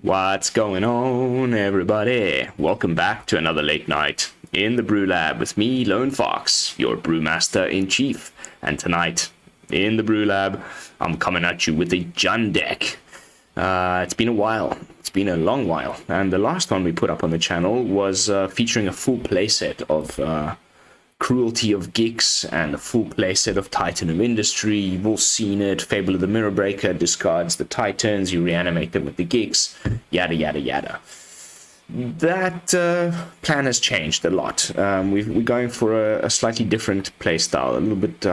What's going on, everybody? Welcome back to another late night in the BrewLab with me, Lone Fox, your Brewmaster-in-Chief. And tonight, in the BrewLab, I'm coming at you with a Jund deck. It's been a while. It's been a long while. And the last one we put up on the channel was featuring a full playset of Cruelty of Gix and a full playset of Titan of Industry. You've all seen it. Fable of the Mirror Breaker discards the Titans, you reanimate them with the Gix, yada yada yada. That plan has changed a lot. We're going for a slightly different playstyle, a little bit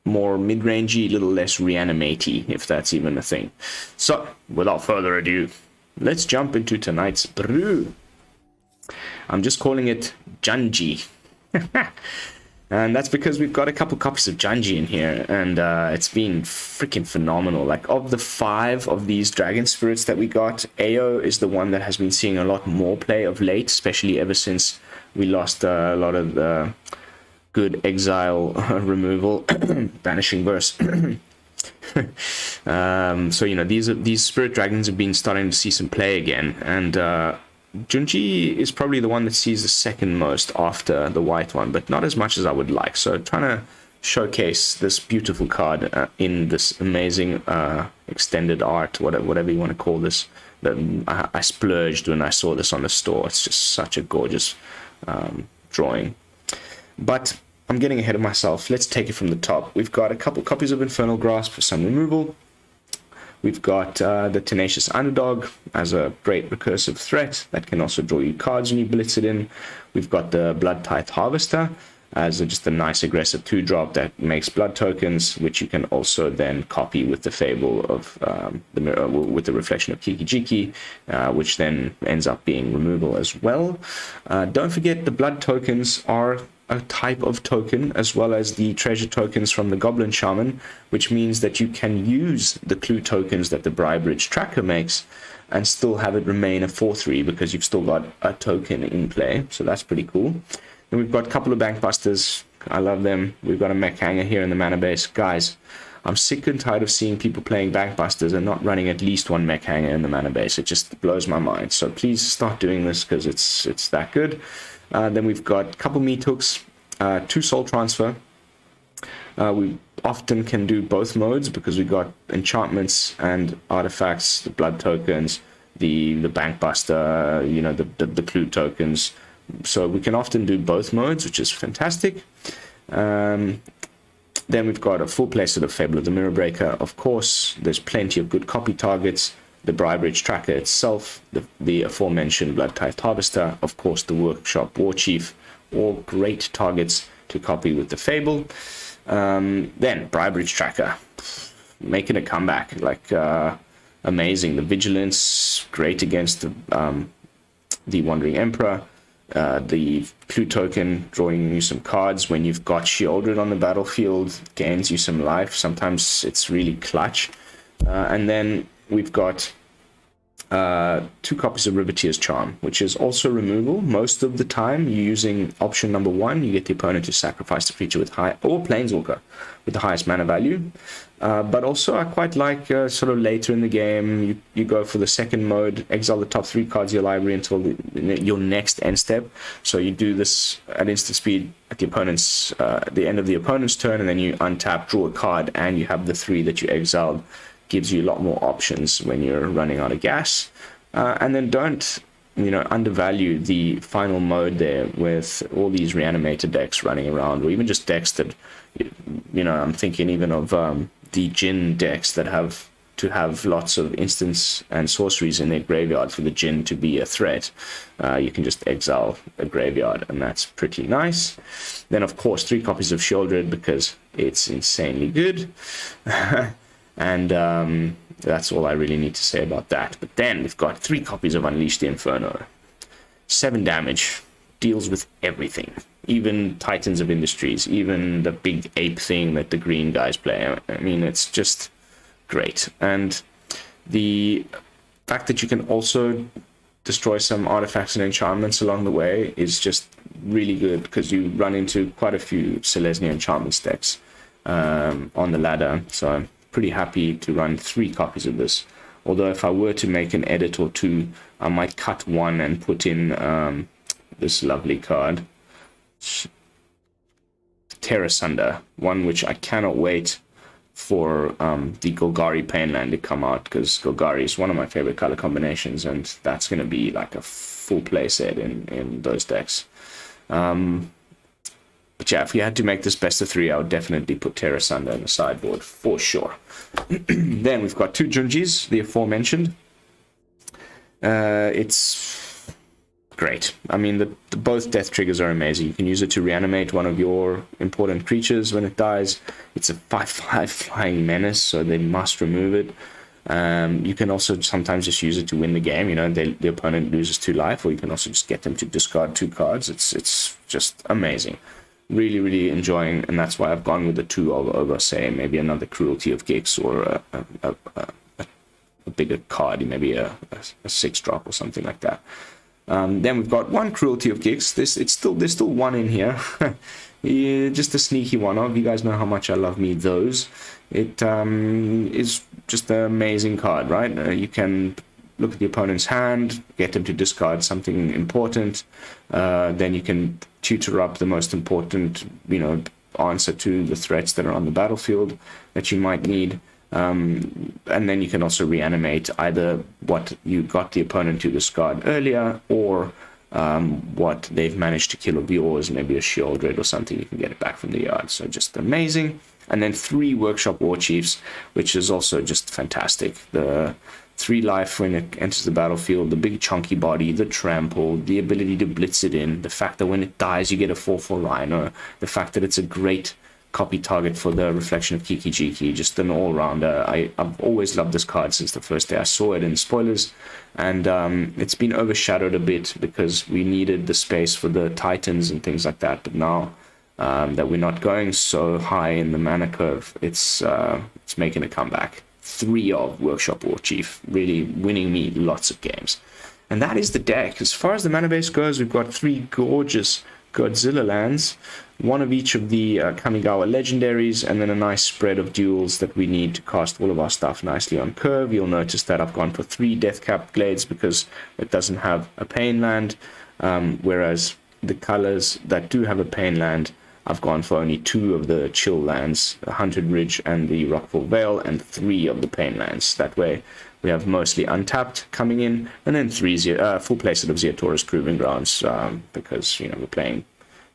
more mid-rangey, a little less reanimate-y, if that's even a thing. So, without further ado, let's jump into tonight's brew. I'm just calling it Junji. And that's because we've got a couple copies of Junji in here, and it's been freaking phenomenal. Like, of the 5 of these dragon spirits that we got, AO is the one that has been seeing a lot more play of late, especially ever since we lost a lot of the good exile removal, banishing verse. So, you know, these spirit dragons have been starting to see some play again, and Junji is probably the one that sees the second most after the white one, but not as much as I would like. So trying to showcase this beautiful card in this amazing extended art, whatever you want to call this. That I splurged when I saw this on the store. It's just such a gorgeous drawing. But I'm getting ahead of myself. Let's take it from the top. We've got a couple copies of Infernal Grasp for some removal. We've got the Tenacious Underdog as a great recursive threat that can also draw you cards when you blitz it in. We've got the Bloodtithe Harvester as just a nice aggressive 2-drop that makes blood tokens, which you can also then copy with the Fable of the mirror, with the reflection of Kiki-Jiki, which then ends up being removal as well. Don't forget the blood tokens are a type of token, as well as the treasure tokens from the Goblin Shaman, which means that you can use the clue tokens that the Briarbridge Tracker makes and still have it remain a 4/3 because you've still got a token in play. So that's pretty cool. Then we've got a couple of Bankbusters. I love them. We've got a Mech Hangar here in the mana base. Guys, I'm sick and tired of seeing people playing Bankbusters and not running at least one Mech Hangar in the mana base. It just blows my mind. So please start doing this because it's that good. Then we've got a couple Meathooks, 2 Soul Transfer. We often can do both modes because we got enchantments and artifacts, the blood tokens, the Bankbuster, you know, the clue tokens. So we can often do both modes, which is fantastic. Then we've got a full playset of Fable of the Mirror Breaker. Of course, there's plenty of good copy targets. The Briarbridge Tracker itself, the aforementioned Bloodtithe Harvester, of course the Workshop Warchief, all great targets to copy with the Fable. Then Briarbridge Tracker, making a comeback, like amazing. The Vigilance, great against the Wandering Emperor. The clue token, drawing you some cards when you've got Sheoldred on the battlefield, gains you some life. Sometimes it's really clutch. And then we've got 2 copies of Riveteers Charm, which is also removal. Most of the time, you're using option number 1. You get the opponent to sacrifice the creature with high, or Planeswalker with the highest mana value. But also, I quite like sort of later in the game, you go for the second mode, exile the top 3 cards of your library until your next end step. So you do this at instant speed at the opponent's the end of the opponent's turn, and then you untap, draw a card, and you have the 3 that you exiled. Gives you a lot more options when you're running out of gas. And then don't, you know, undervalue the final mode there with all these reanimated decks running around, or even just decks that, you know, I'm thinking even of the Jinn decks that have to have lots of instants and sorceries in their graveyard for the Jinn to be a threat. You can just exile a graveyard, and that's pretty nice. Then, of course, 3 copies of Sheoldred because it's insanely good. And that's all I really need to say about that. But then we've got 3 copies of Unleash the Inferno. 7 damage, deals with everything. Even Titans of Industries, even the big ape thing that the green guys play. I mean, it's just great. And the fact that you can also destroy some artifacts and enchantments along the way is just really good, because you run into quite a few Selesnya enchantment decks. on the ladder. So I'm pretty happy to run 3 copies of this. Although if I were to make an edit or 2, I might cut one and put in this lovely card, Tear Asunder, one which I cannot wait for the Golgari Painland to come out, because Golgari is one of my favorite color combinations, and that's going to be like a full play set in those decks. But yeah, if we had to make this best of 3, I would definitely put Tear Asunder in the sideboard for sure. Then we've got 2 Junjis, the aforementioned. It's great. I mean, both death triggers are amazing. You can use it to reanimate one of your important creatures when it dies. It's a 5/5 flying menace, so they must remove it. You can also sometimes just use it to win the game. You know, the opponent loses 2 life, or you can also just get them to discard 2 cards. It's just amazing. Really, really enjoying, and that's why I've gone with the 2 over, say, maybe another Cruelty of Gix, or a bigger card, maybe a 6-drop or something like that. Then we've got 1 Cruelty of Gix. There's still 1 in here. Yeah, just a sneaky one of. You guys know how much I love me those. It is just an amazing card, right? You can look at the opponent's hand, get them to discard something important. Then you can tutor up the most important, answer to the threats that are on the battlefield that you might need. And then you can also reanimate either what you got the opponent to discard earlier, or what they've managed to kill of yours, maybe a Sheoldred or something. You can get it back from the yard. So just amazing. And then 3 Workshop Warchiefs, which is also just fantastic. The 3 life when it enters the battlefield, the big chunky body, the trample, the ability to blitz it in, the fact that when it dies you get a 4/4 Rhino, the fact that it's a great copy target for the Reflection of Kiki-Jiki, just an all-rounder. I've always loved this card since the first day I saw it in spoilers, and it's been overshadowed a bit because we needed the space for the Titans and things like that, but now that we're not going so high in the mana curve, it's making a comeback. 3 of Workshop Warchief, really winning me lots of games. And that is the deck. As far as the mana base goes, we've got 3 gorgeous Godzilla lands, 1 of each of the Kamigawa legendaries, and then a nice spread of duels that we need to cast all of our stuff nicely on curve. You'll notice that I've gone for 3 Deathcap Glades because it doesn't have a pain land, whereas the colors that do have a pain land, I've gone for only 2 of the chill lands, the Hunted Ridge and the Rockfall Vale, and 3 of the pain lands. That way we have mostly untapped coming in, and then 3 full playset of Ziatora's Proving Grounds, because we're playing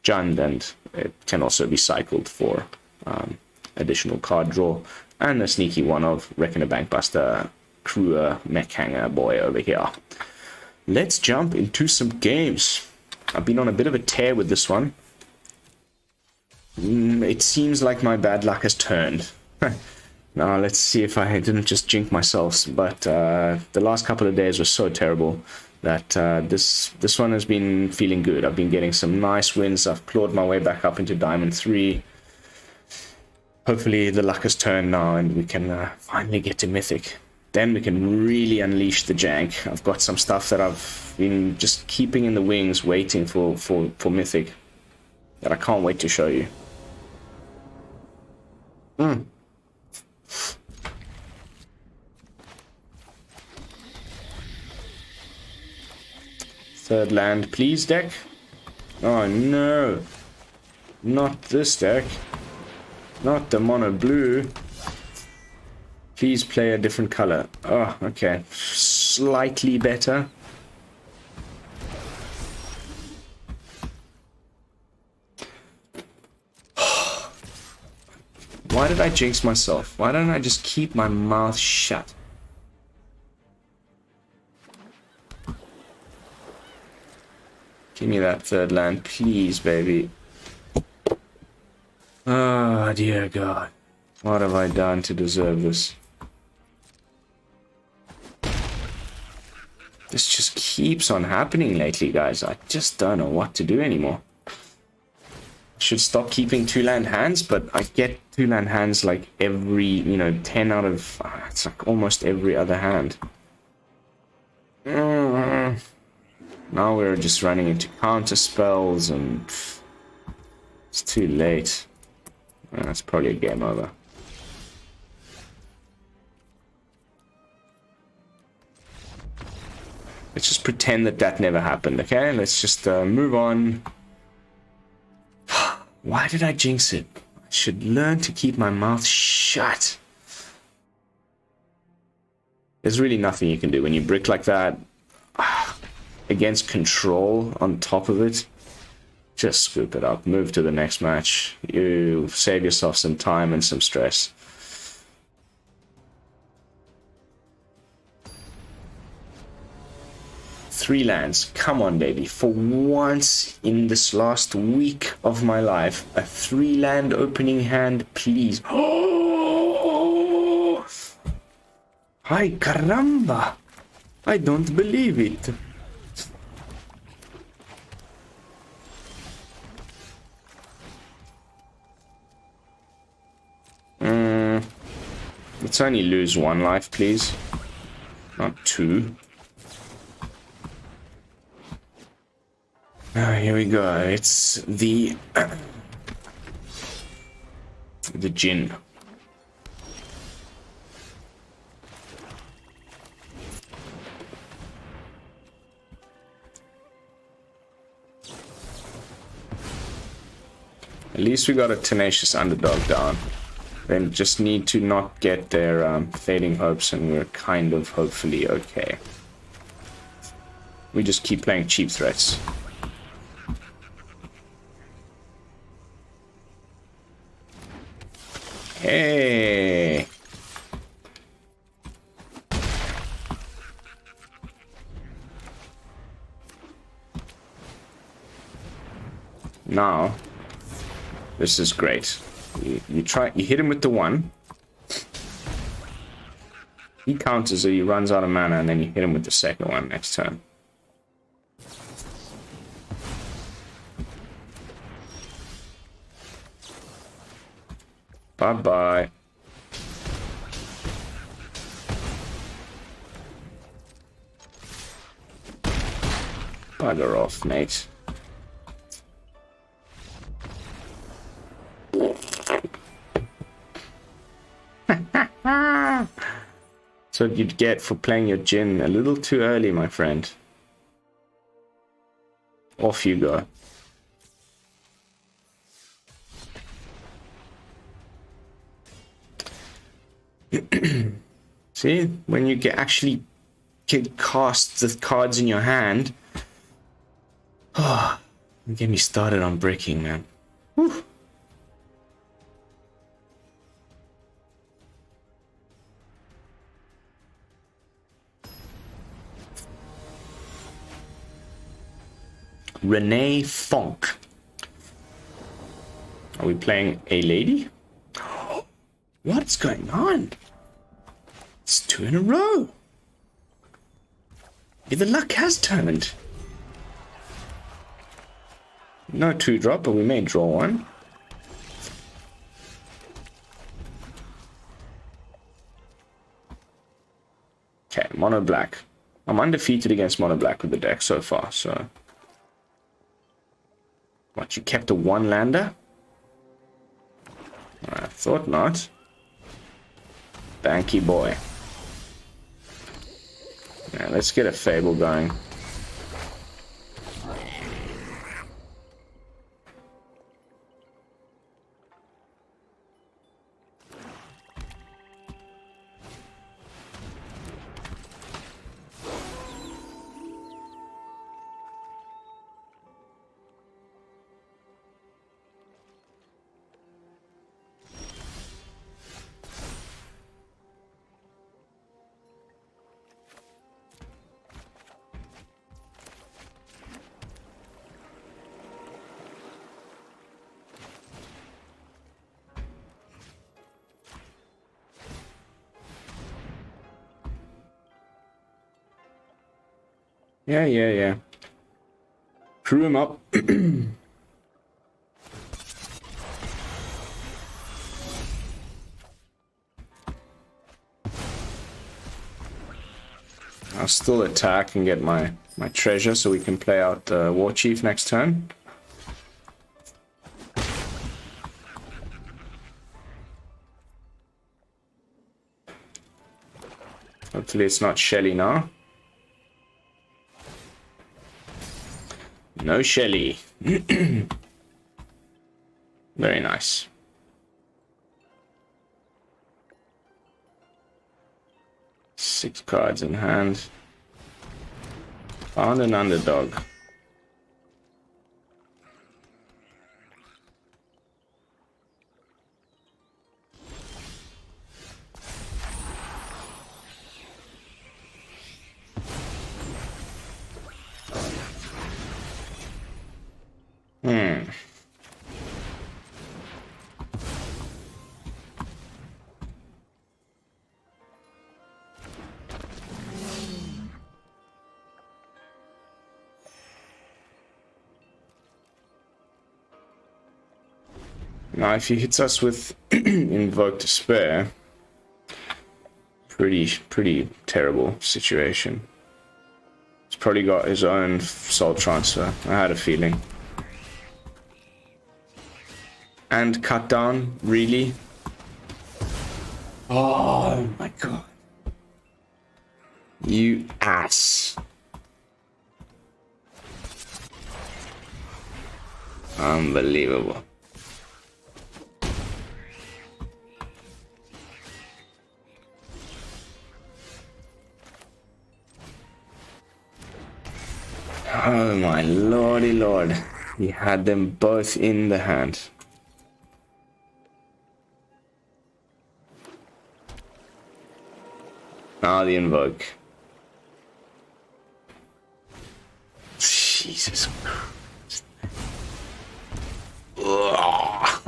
Jund, and it can also be cycled for additional card draw, and a sneaky one of Reckoner Bankbuster, Crewer, Mech Hangar boy over here. Let's jump into some games. I've been on a bit of a tear with this one. It seems like my bad luck has turned. Now let's see if I didn't just jinx myself, but the last couple of days were so terrible that this one has been feeling good. I've been getting some nice wins. I've clawed my way back up into Diamond 3. Hopefully the luck has turned now and we can finally get to Mythic. Then we can really unleash the jank. I've got some stuff that I've been just keeping in the wings, waiting for Mythic, that I can't wait to show you. Third land, please, deck. Oh no, not this deck. Not the mono blue. Please play a different color. Oh, okay. Slightly better. Why did I jinx myself? Why don't I just keep my mouth shut? Give me that third land, please, baby. Oh, dear God. What have I done to deserve this? This just keeps on happening lately, guys. I just don't know what to do anymore. Should stop keeping 2-land hands, but I get 2-land hands like every, 10 out of, it's like almost every other hand. Now we're just running into counter spells, and it's too late. That's probably a game over. Let's just pretend that that never happened, okay? Let's just move on. Why did I jinx it? I should learn to keep my mouth shut. There's really nothing you can do when you brick like that. Against control on top of it. Just scoop it up. Move to the next match. You save yourself some time and some stress. Three lands. Come on, baby. For once in this last week of my life, a 3-land opening hand, please. Oh! Ay, caramba! I don't believe it. Let's only lose 1 life, please. Not 2. Here we go. It's the Jinn. At least we got a Tenacious Underdog down. Then just need to not get their fading hopes, and we're kind of hopefully okay. We just keep playing cheap threats. Hey! Now, this is great. You hit him with the 1. He counters it, he runs out of mana, and then you hit him with the second one next turn. Bye-bye. Bugger off, mate. That's what you'd get for playing your Jinn a little too early, my friend. Off you go. See, when you actually cast the cards in your hand. Oh, get me started on bricking, man. Whew. Renee Fonk. Are we playing a lady? What's going on? It's 2 in a row. The luck has turned. No 2-drop, but we may draw one. Okay, mono black. I'm undefeated against mono black with the deck so far, so. What, you kept a 1-lander? I thought not. Banky boy. Yeah, let's get a Fable going. Yeah. Crew him up. I'll still attack and get my treasure so we can play out Warchief next turn. Hopefully it's not Shelly now. No Shelly. Very nice. Six cards in hand. Found an underdog. Now, if he hits us with Invoke Despair, pretty terrible situation. He's probably got his own soul transfer. I had a feeling. And cut down, really? Oh my god. You ass. Unbelievable. Oh my lordy lord. He had them both in the hand. Now the invoke. Jesus Christ. Ugh.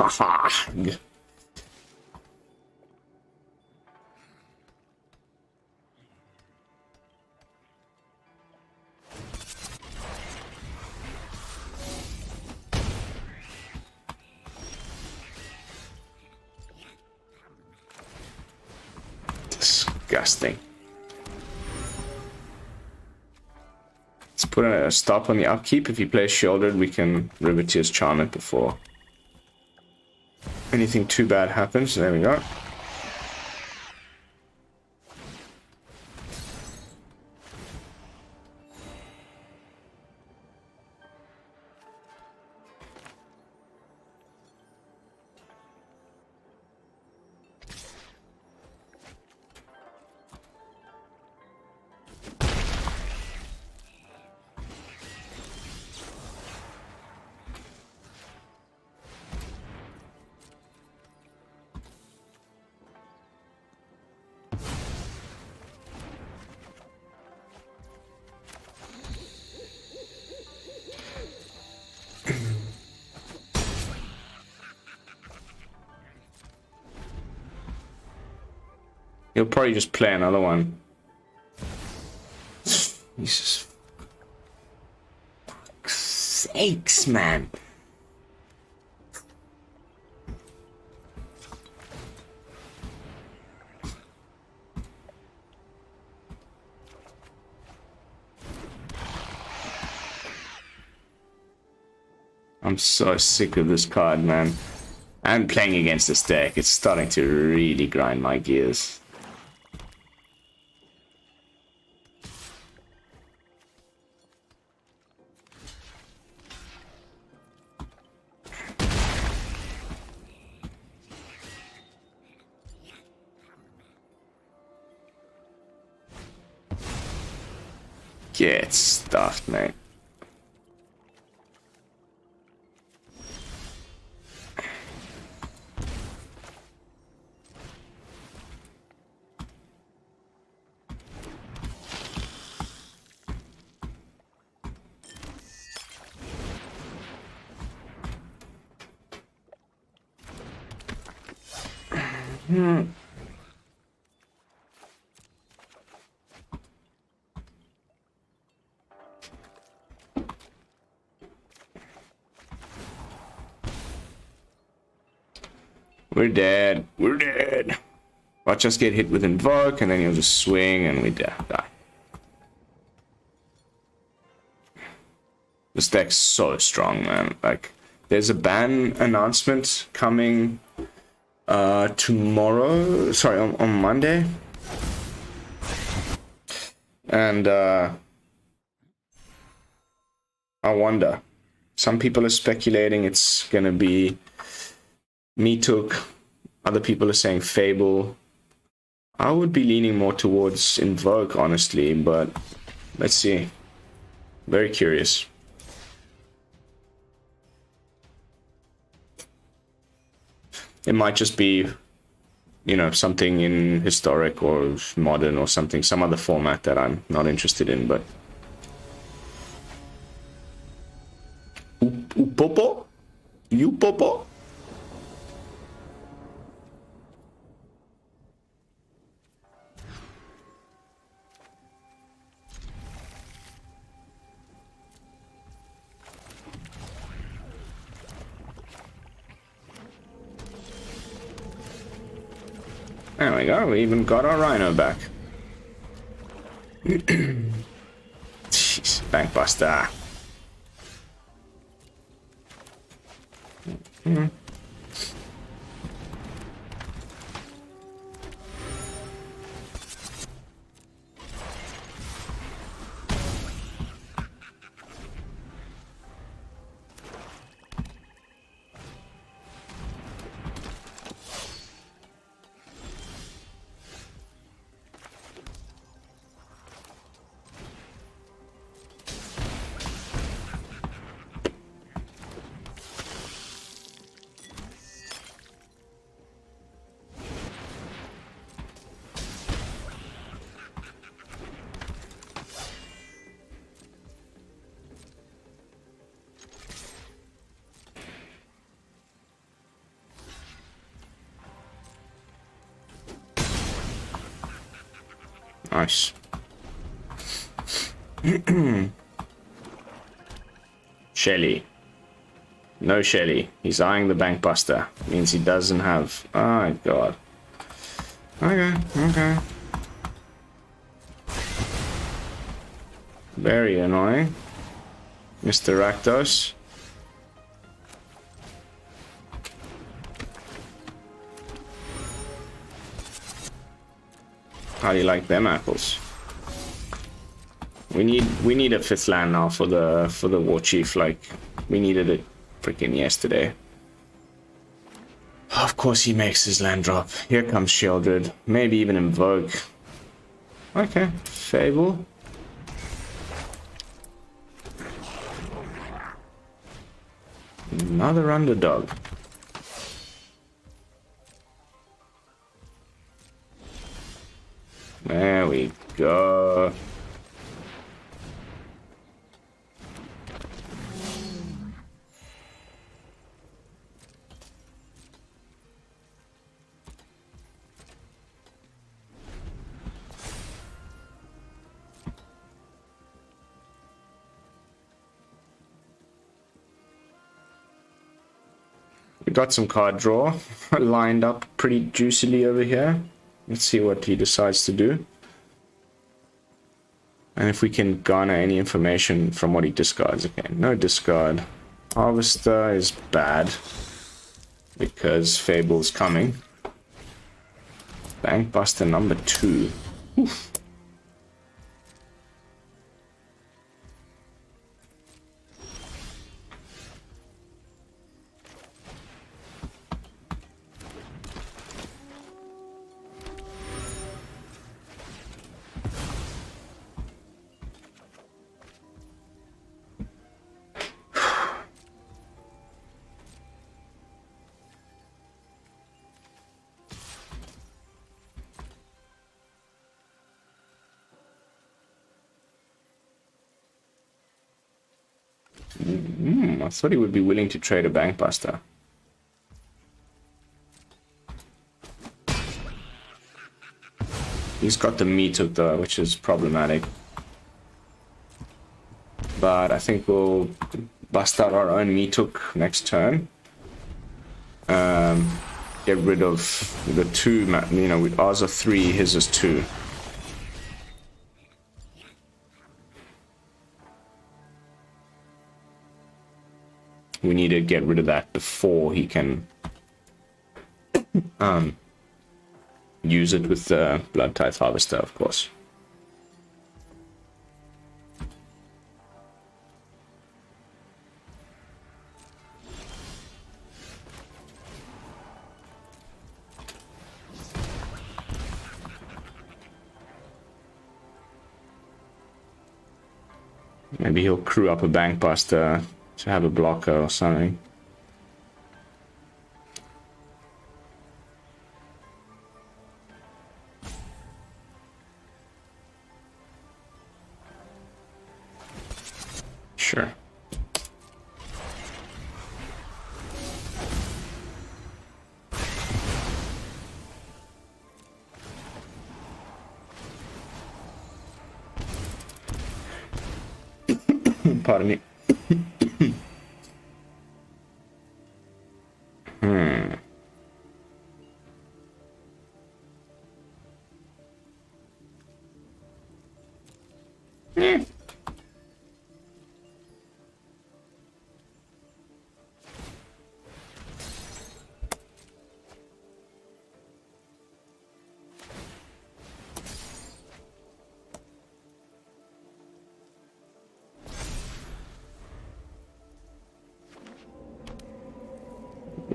Disgusting. Let's put a stop on the upkeep. If he plays Sheoldred, we can Riveteers Charm it before anything too bad happens. There we go. He'll probably just play another one. Jesus. Fuck's sakes, man. I'm so sick of this card, man. And playing against this deck, it's starting to really grind my gears. Get stuffed, mate. We're dead. We're dead. Watch us get hit with Invoke, and then he'll just swing, and we die. This deck's so strong, man. Like, there's a ban announcement coming tomorrow. Sorry, on Monday. And I wonder. Some people are speculating it's going to be Meathook. Other people are saying Fable. I would be leaning more towards Invoke, honestly, but let's see. Very curious. It might just be, you know, something in historic or modern or something, some other format that I'm not interested in, but... Popo? You Popo? There we go, we even got our Rhino back. Jeez, Bankbuster. Nice. Shelly. No Shelly. He's eyeing the Bankbuster. Means he doesn't have... Oh, God. Okay, okay. Very annoying. Mr. Rakdos. How do you like them apples? We need a 5th land now for the Warchief. Like, we needed it freaking yesterday. Of course he makes his land drop. Here comes Sheoldred. Maybe even Invoke. Okay, Fable. Another underdog. There we go. We got some card draw lined up pretty juicily over here. Let's see what he decides to do. And if we can garner any information from what he discards. Okay, no discard. Harvester is bad. Because Fable's coming. Bankbuster number 2. Oof. I thought he would be willing to trade a Bankbuster. He's got the Meathook though, which is problematic. But I think we'll bust out our own Meathook next turn. Get rid of the 2, you know, ours are 3, his is 2. We need to get rid of that before he can use it with the Bloodtithe Harvester, of course. Maybe he'll crew up a Bankbuster to have a blocker or something. Sure. Pardon me.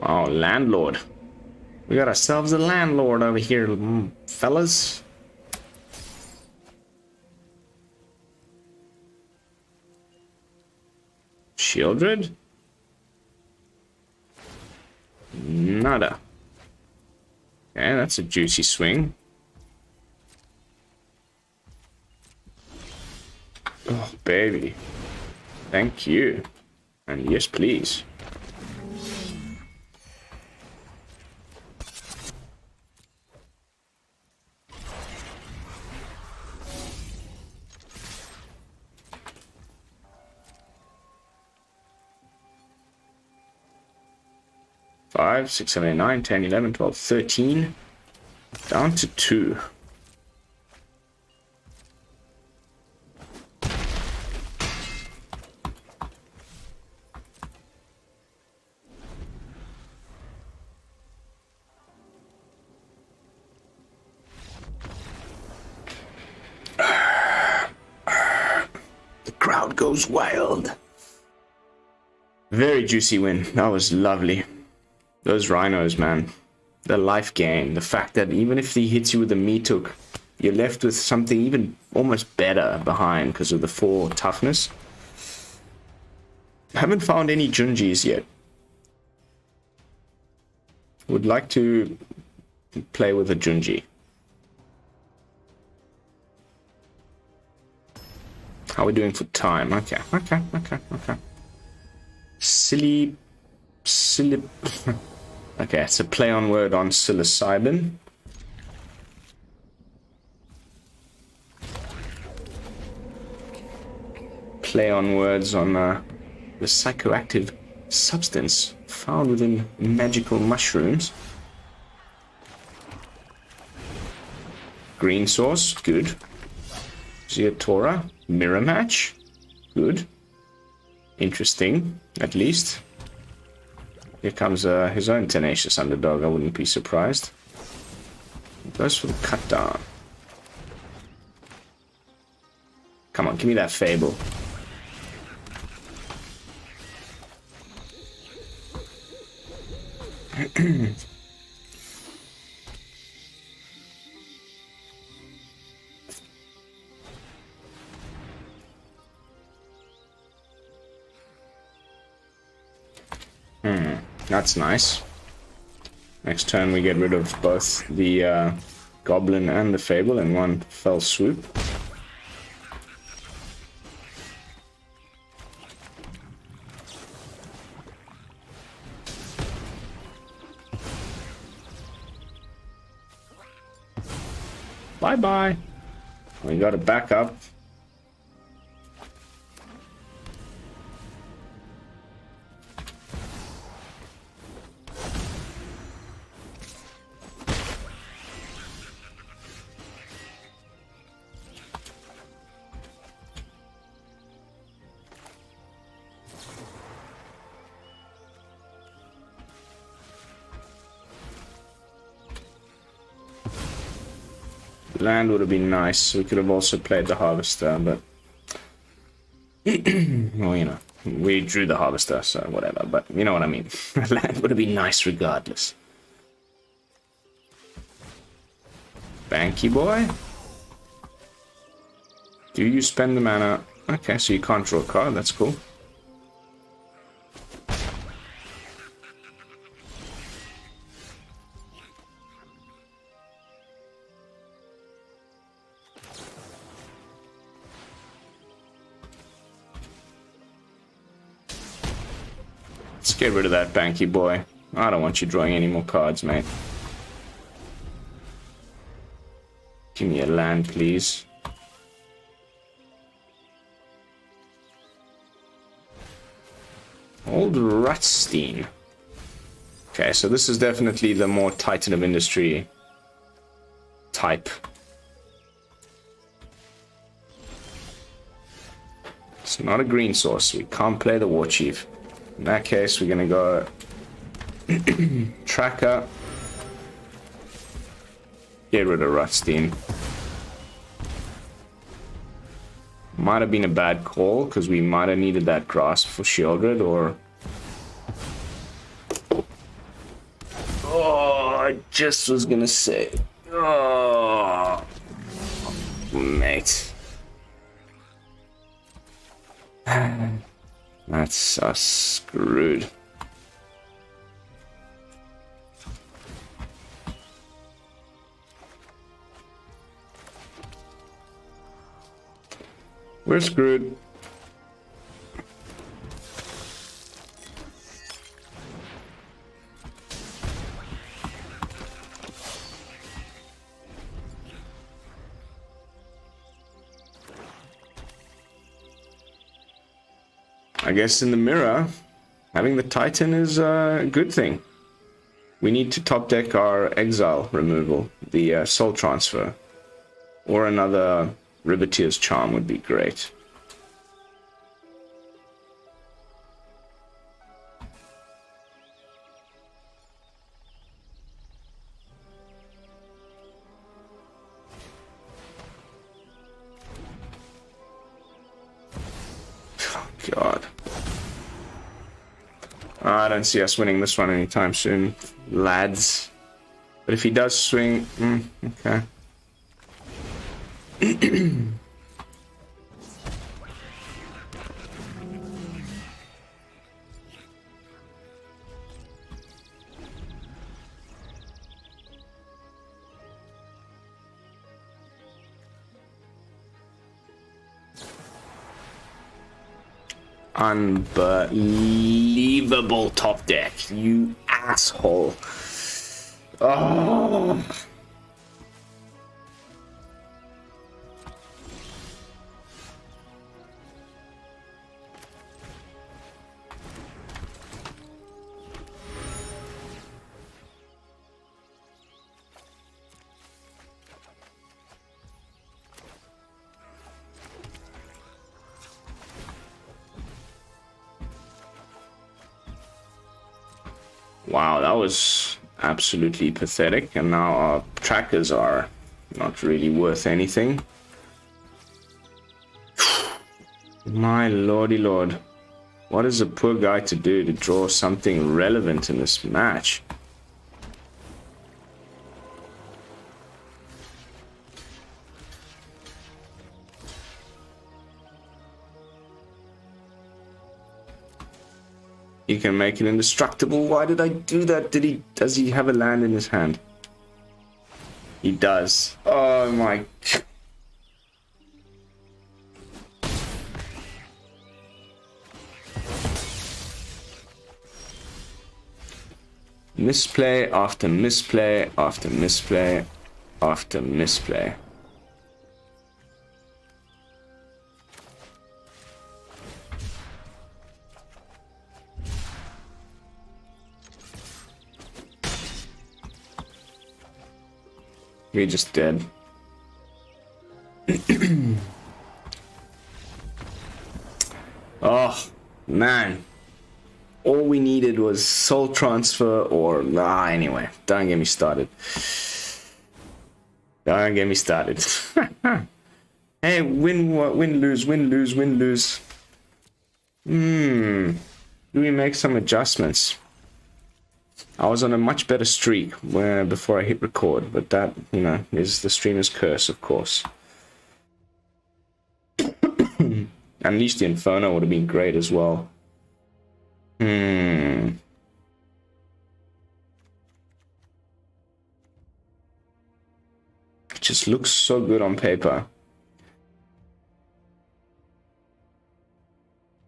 Oh, landlord. We got ourselves a landlord over here, fellas. Sheoldred? Nada. Okay, that's a juicy swing. Oh, baby. Thank you. And yes, please. Five, 6, 7, 8, 9, 10, 11, 12, 13. Down to 2. The crowd goes wild. Very juicy win. That was lovely. Those rhinos, man. The life gain. The fact that even if he hits you with a Meathook, you're left with something even almost better behind because of the 4 toughness. Haven't found any Junjis yet. Would like to play with a Junji. How are we doing for time? Okay. Silly. Okay, it's a play on word on psilocybin. Play on words on the psychoactive substance found within magical mushrooms. Green sauce, good. Ziatora, mirror match, good. Interesting, at least. Here comes his own Tenacious Underdog, I wouldn't be surprised. Goes for the cut down. Come on, give me that Fable. That's nice. Next turn we get rid of both the Goblin and the Fable in one fell swoop. Bye-bye. We got to back up. Land would have been nice. We could have also played the Harvester, but well, you know, we drew the Harvester, so whatever. But you know what I mean. Land would have been nice regardless. Banky boy. Do you spend the mana Okay, so you can't draw a card. That's cool. Let's get rid of that Banky boy. I don't want you drawing any more cards, mate. Give me a land, please. Old Rutstein. Okay, so this is definitely the more Titan of Industry type. It's not a green source. We can't play the Warchief. In that case, we're gonna go Tracker. Get rid of Rutstein. Might have been a bad call, because we might have needed that grasp for Sheoldred, or... Oh, I just was gonna say... Oh... Mate. That's us screwed. We're screwed. I guess in the mirror, having the Titan is a good thing. We need to top deck our exile removal, the soul transfer, or another Riveteers Charm would be great. Oh, God. I don't see us winning this one anytime soon, lads. But if he does swing... okay. Unbelievable top deck, you asshole. Oh. Wow, that was absolutely pathetic, and now our trackers are not really worth anything. My lordy lord. What is a poor guy to do to draw something relevant in this match? You can make it indestructible. Why did I do that? Does he have a land in his hand? He does. Oh my... Misplay after misplay after misplay after misplay. We just dead. Oh, man. All we needed was soul transfer or... anyway. Don't get me started. Don't get me started. Hey, win, lose, win, lose, win, lose. Do we make some adjustments? I was on a much better streak before I hit record, but that, you know, is the streamer's curse, of course. Unleash the Inferno would have been great as well. It just looks so good on paper.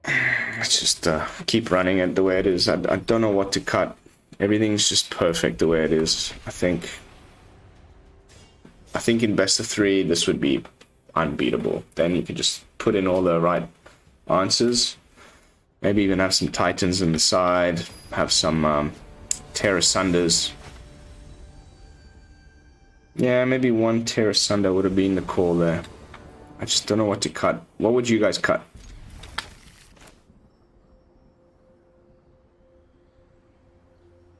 Let's just keep running it the way it is. I don't know what to cut. Everything's just perfect the way it is. I think in best of 3 this would be unbeatable. Then you could just put in all the right answers. Maybe even have some Titans on the side. Have some Tear Asunders. Yeah, maybe one Tear Asunder would have been the call there. I just don't know what to cut. What would you guys cut?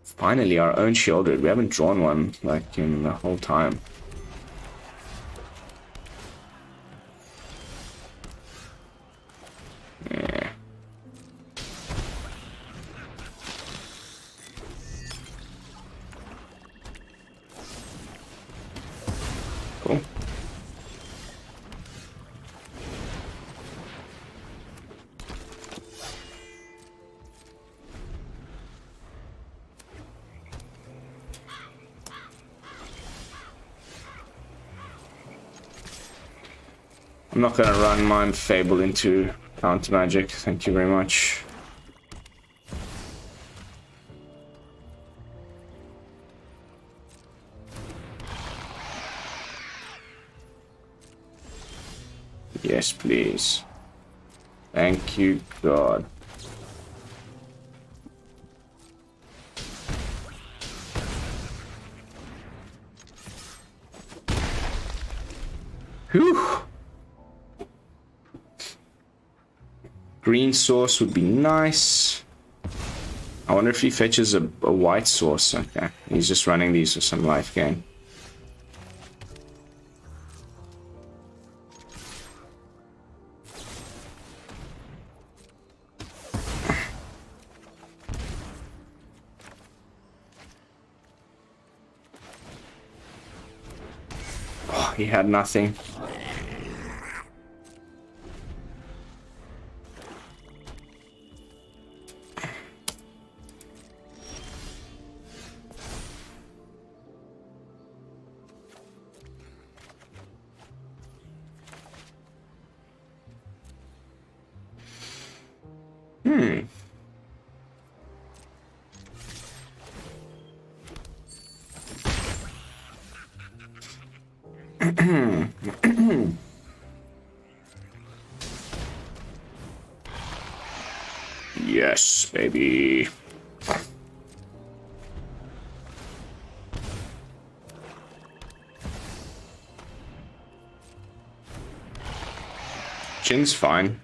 Finally, our own Sheoldred. We haven't drawn one, like, in the whole time. Yeah. Cool. I'm not going to run my Fable into counter magic. Thank you very much. Yes, please. Thank you, God. Whew. Green source would be nice. I wonder if he fetches a white source. Okay, he's just running these for some life gain. Oh, he had nothing. Yes, baby. Jin's fine.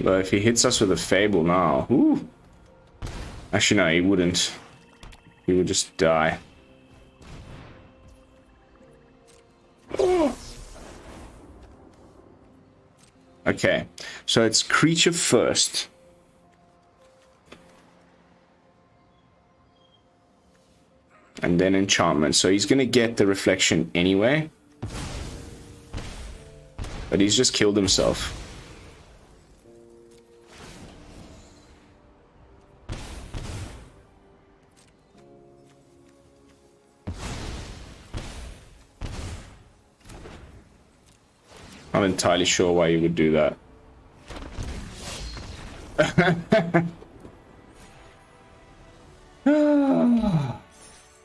But if he hits us with a Fable now, ooh. Actually, no, he wouldn't. He would just die. Oh. Okay, so it's creature first. And then enchantment. So he's gonna get the reflection anyway. But he's just killed himself. I'm not entirely sure why you would do that.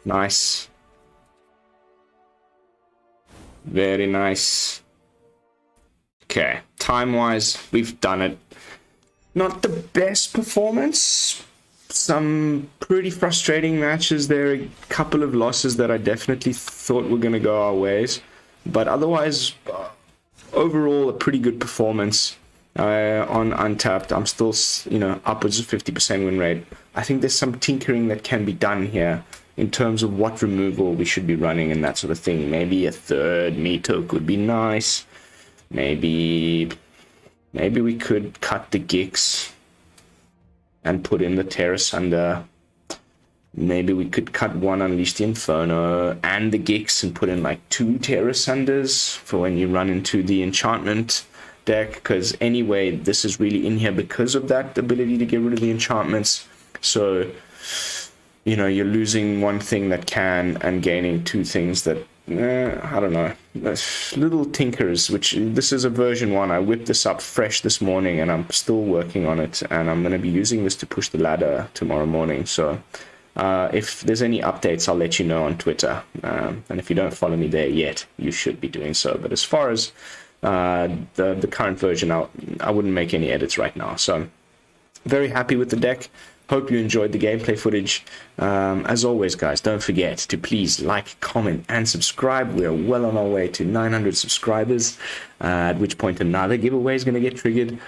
Nice. Very nice. Okay, time-wise, we've done it. Not the best performance. Some pretty frustrating matches there. A couple of losses that I definitely thought were going to go our ways. But otherwise... overall, a pretty good performance on Untapped. I'm still, you know, upwards of 50% win rate. I think there's some tinkering that can be done here in terms of what removal we should be running and that sort of thing. Maybe a third Meathook would be nice. Maybe we could cut the Gix and put in the Terrace Under. Maybe we could cut one Unleash the Inferno and the Gix and put in like 2 Terrace Unders for when you run into the enchantment deck, because anyway, this is really in here because of that ability to get rid of the enchantments. So, you know, you're losing one thing that can and gaining 2 things that, I don't know, little tinkers, which this is a version 1. I whipped this up fresh this morning and I'm still working on it, and I'm going to be using this to push the ladder tomorrow morning. So if there's any updates, I'll let you know on Twitter. And if you don't follow me there yet, you should be doing so. But as far as the current version, I wouldn't make any edits right now. So very happy with the deck. Hope you enjoyed the gameplay footage. As always, guys, don't forget to please like, comment, and subscribe. We're well on our way to 900 subscribers, at which point another giveaway is going to get triggered.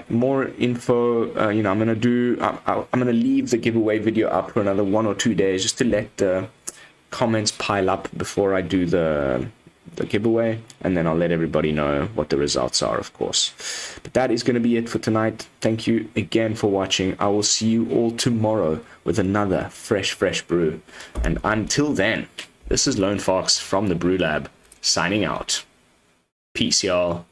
More info, you know, I'm going to leave the giveaway video up for another 1 or 2 days just to let the comments pile up before I do the giveaway, and then I'll let everybody know what the results are, of course. But that is going to be it for tonight. Thank you again for watching. I will see you all tomorrow with another fresh brew. And until then, this is Lone Fox from the BrewLab signing out. Peace, y'all.